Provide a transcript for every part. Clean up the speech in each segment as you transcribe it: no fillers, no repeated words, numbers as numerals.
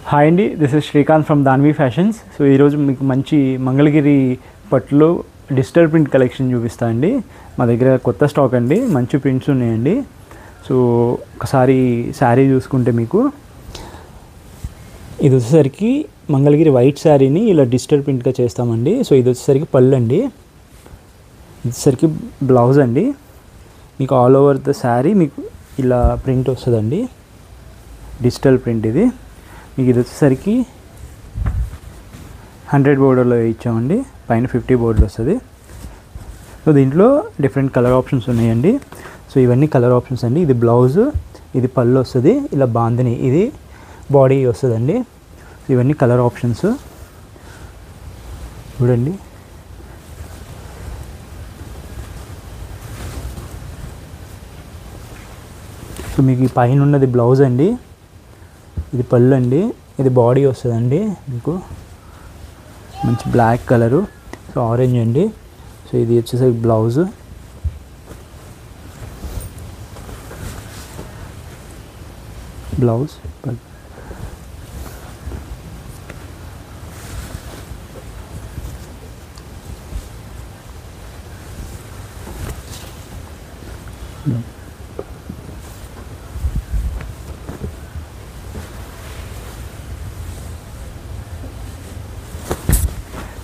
Hi అండి, this is Srikanth from Danvi fashions. So ఈరోజు మీకు మంచి మంగళగిరి పట్టులో డిజిటల్ ప్రింట్ కలెక్షన్ చూపిస్తా అండి. మా దగ్గర కొత్త స్టాక్ అండి, మంచి ప్రింట్స్ ఉన్నాయండి. సో ఒకసారి శారీ చూసుకుంటే మీకు ఇది వచ్చేసరికి మంగళగిరి వైట్ శారీని ఇలా డిజిటల్ ప్రింట్గా చేస్తామండి. సో ఇది వచ్చేసరికి పళ్ళు అండి, ఇది వచ్చేసరికి బ్లౌజ్ అండి. మీకు ఆల్ ఓవర్ ద శారీ మీకు ఇలా ప్రింట్ వస్తుందండి, డిజిటల్ ప్రింట్. ఇది మీకు ఇది వచ్చేసరికి 100 బోర్డర్లో ఇచ్చామండి, పైన 50 బోర్డర్ వస్తుంది. సో దీంట్లో డిఫరెంట్ కలర్ ఆప్షన్స్ ఉన్నాయండి. సో ఇవన్నీ కలర్ ఆప్షన్స్ అండి. ఇది బ్లౌజ్, ఇది పళ్ళు వస్తుంది, ఇలా బాందిని, ఇది బాడీ వస్తుందండి. సో ఇవన్నీ కలర్ ఆప్షన్స్ చూడండి. సో మీకు ఈ పైన ఉన్నది బ్లౌజ్ అండి, ఇది పళ్ళు అండి, ఇది బాడీ వస్తుందండి. మీకు మంచి బ్లాక్ కలరు, సో ఆరెంజ్ అండి. సో ఇది వచ్చేసరికి బ్లౌజ్, పళ్ళు.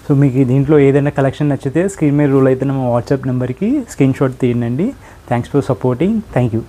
సో మీకు దీంట్లో ఏదైనా కలెక్షన్ నచ్చితే స్క్రీన్ మీద రూల్ అయితే మా వాట్సాప్ నెంబర్కి స్క్రీన్ షాట్ తీయండి. Thanks for supporting. Thank you.